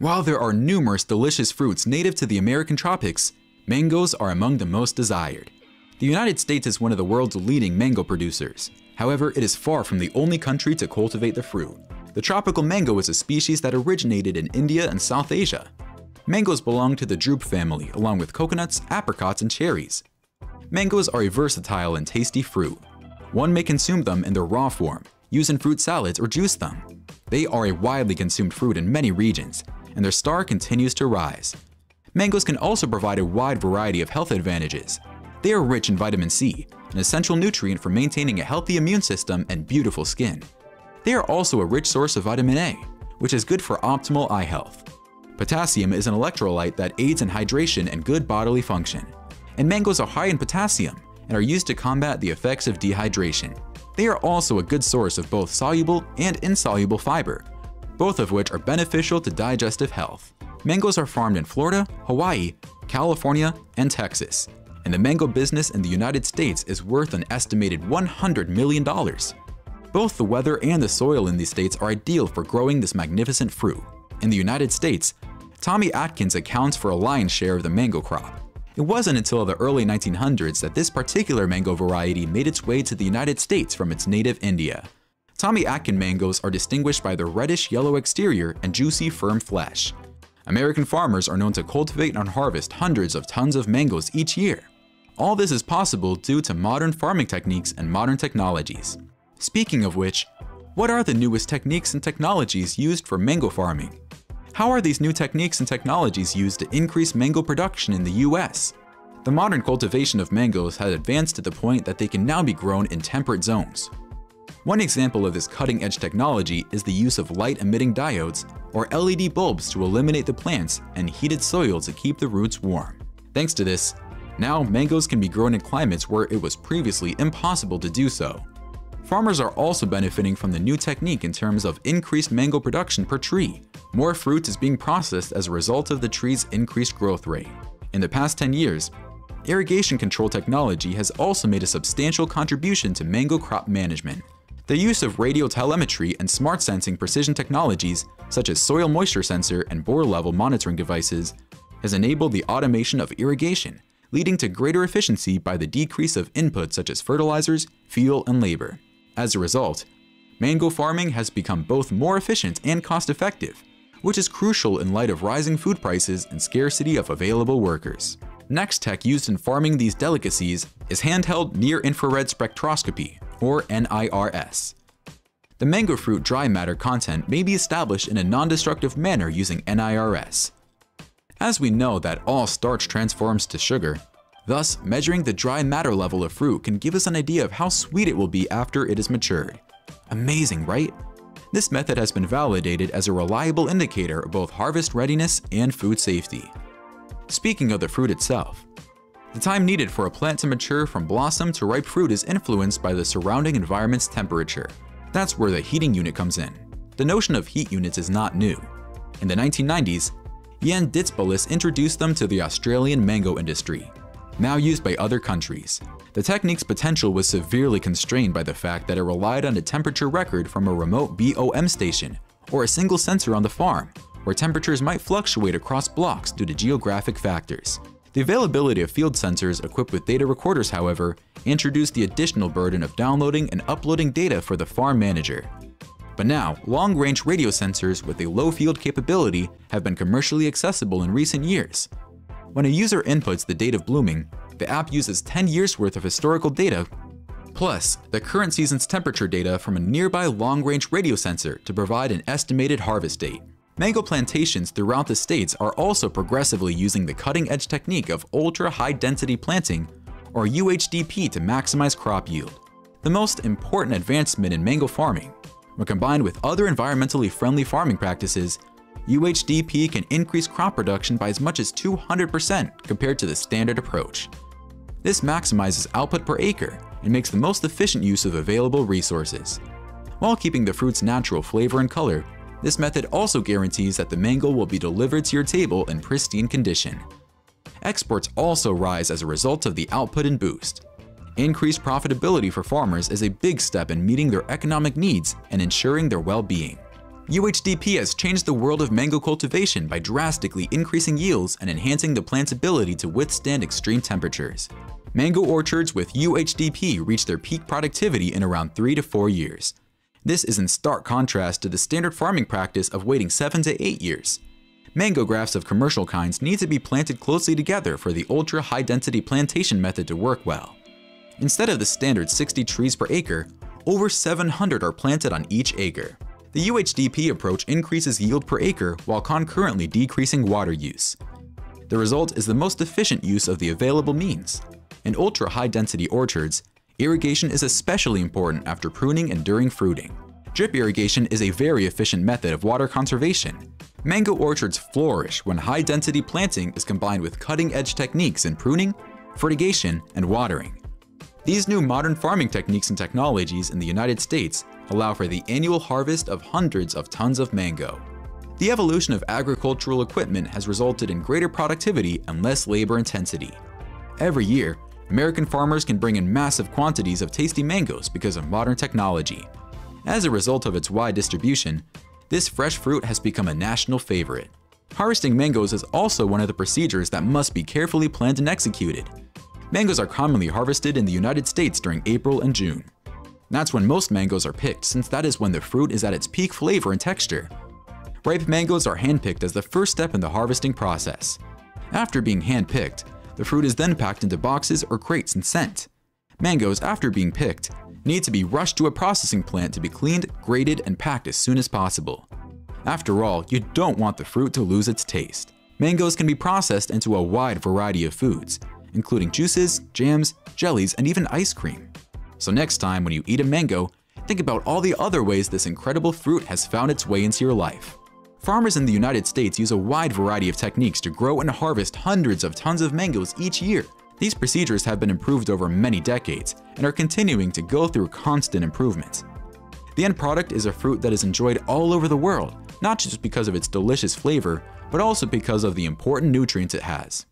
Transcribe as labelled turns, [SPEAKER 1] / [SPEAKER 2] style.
[SPEAKER 1] While there are numerous delicious fruits native to the American tropics, mangoes are among the most desired. The United States is one of the world's leading mango producers. However, it is far from the only country to cultivate the fruit. The tropical mango is a species that originated in India and South Asia. Mangoes belong to the drupe family, along with coconuts, apricots, and cherries. Mangoes are a versatile and tasty fruit. One may consume them in their raw form, use in fruit salads, or juice them. They are a widely consumed fruit in many regions, and their star continues to rise. Mangoes can also provide a wide variety of health advantages. They are rich in vitamin C, an essential nutrient for maintaining a healthy immune system and beautiful skin. They are also a rich source of vitamin A, which is good for optimal eye health. Potassium is an electrolyte that aids in hydration and good bodily function. And mangoes are high in potassium and are used to combat the effects of dehydration. They are also a good source of both soluble and insoluble fiber, both of which are beneficial to digestive health. Mangoes are farmed in Florida, Hawaii, California, and Texas. And the mango business in the United States is worth an estimated $100 million. Both the weather and the soil in these states are ideal for growing this magnificent fruit. In the United States, Tommy Atkins accounts for a lion's share of the mango crop. It wasn't until the early 1900s that this particular mango variety made its way to the United States from its native India. Tommy Atkins mangoes are distinguished by their reddish-yellow exterior and juicy, firm flesh. American farmers are known to cultivate and harvest hundreds of tons of mangoes each year. All this is possible due to modern farming techniques and modern technologies. Speaking of which, what are the newest techniques and technologies used for mango farming? How are these new techniques and technologies used to increase mango production in the US? The modern cultivation of mangoes has advanced to the point that they can now be grown in temperate zones. One example of this cutting-edge technology is the use of light-emitting diodes, or LED bulbs, to illuminate the plants and heated soil to keep the roots warm. Thanks to this, now mangoes can be grown in climates where it was previously impossible to do so. Farmers are also benefiting from the new technique in terms of increased mango production per tree. More fruit is being processed as a result of the tree's increased growth rate. In the past 10 years, irrigation control technology has also made a substantial contribution to mango crop management. The use of radio telemetry and smart sensing precision technologies, such as soil moisture sensor and bore level monitoring devices, has enabled the automation of irrigation, leading to greater efficiency by the decrease of inputs such as fertilizers, fuel, and labor. As a result, mango farming has become both more efficient and cost-effective, which is crucial in light of rising food prices and scarcity of available workers. Next tech used in farming these delicacies is handheld near-infrared spectroscopy, or NIRS. The mango fruit dry matter content may be established in a non-destructive manner using NIRS. As we know that all starch transforms to sugar, thus measuring the dry matter level of fruit can give us an idea of how sweet it will be after it is matured. Amazing, right? This method has been validated as a reliable indicator of both harvest readiness and food safety. Speaking of the fruit itself, the time needed for a plant to mature from blossom to ripe fruit is influenced by the surrounding environment's temperature. That's where the heating unit comes in. The notion of heat units is not new. In the 1990s, Ian Ditzbalis introduced them to the Australian mango industry, now used by other countries. The technique's potential was severely constrained by the fact that it relied on a temperature record from a remote BOM station or a single sensor on the farm, where temperatures might fluctuate across blocks due to geographic factors. The availability of field sensors equipped with data recorders, however, introduced the additional burden of downloading and uploading data for the farm manager. But now, long-range radio sensors with a low field capability have been commercially accessible in recent years. When a user inputs the date of blooming, the app uses 10 years worth of historical data, plus the current season's temperature data from a nearby long-range radio sensor to provide an estimated harvest date. Mango plantations throughout the states are also progressively using the cutting-edge technique of ultra-high-density planting, or UHDP, to maximize crop yield. The most important advancement in mango farming, when combined with other environmentally friendly farming practices, UHDP can increase crop production by as much as 200% compared to the standard approach. This maximizes output per acre and makes the most efficient use of available resources. While keeping the fruit's natural flavor and color, this method also guarantees that the mango will be delivered to your table in pristine condition. Exports also rise as a result of the output and boost. Increased profitability for farmers is a big step in meeting their economic needs and ensuring their well-being. UHDP has changed the world of mango cultivation by drastically increasing yields and enhancing the plant's ability to withstand extreme temperatures. Mango orchards with UHDP reach their peak productivity in around 3 to 4 years. This is in stark contrast to the standard farming practice of waiting 7 to 8 years. Mango grafts of commercial kinds need to be planted closely together for the ultra-high-density plantation method to work well. Instead of the standard 60 trees per acre, over 700 are planted on each acre. The UHDP approach increases yield per acre while concurrently decreasing water use. The result is the most efficient use of the available means. In ultra-high-density orchards, irrigation is especially important after pruning and during fruiting. Drip irrigation is a very efficient method of water conservation. Mango orchards flourish when high-density planting is combined with cutting-edge techniques in pruning, fertigation, and watering. These new modern farming techniques and technologies in the United States allow for the annual harvest of hundreds of tons of mango. The evolution of agricultural equipment has resulted in greater productivity and less labor intensity. Every year, American farmers can bring in massive quantities of tasty mangoes because of modern technology. As a result of its wide distribution, this fresh fruit has become a national favorite. Harvesting mangoes is also one of the procedures that must be carefully planned and executed. Mangoes are commonly harvested in the United States during April and June. That's when most mangoes are picked, since that is when the fruit is at its peak flavor and texture. Ripe mangoes are handpicked as the first step in the harvesting process. After being handpicked, the fruit is then packed into boxes or crates and sent. Mangoes, after being picked, need to be rushed to a processing plant to be cleaned, graded, and packed as soon as possible. After all, you don't want the fruit to lose its taste. Mangoes can be processed into a wide variety of foods, including juices, jams, jellies, and even ice cream. So next time when you eat a mango, think about all the other ways this incredible fruit has found its way into your life. Farmers in the United States use a wide variety of techniques to grow and harvest hundreds of tons of mangoes each year. These procedures have been improved over many decades and are continuing to go through constant improvements. The end product is a fruit that is enjoyed all over the world, not just because of its delicious flavor, but also because of the important nutrients it has.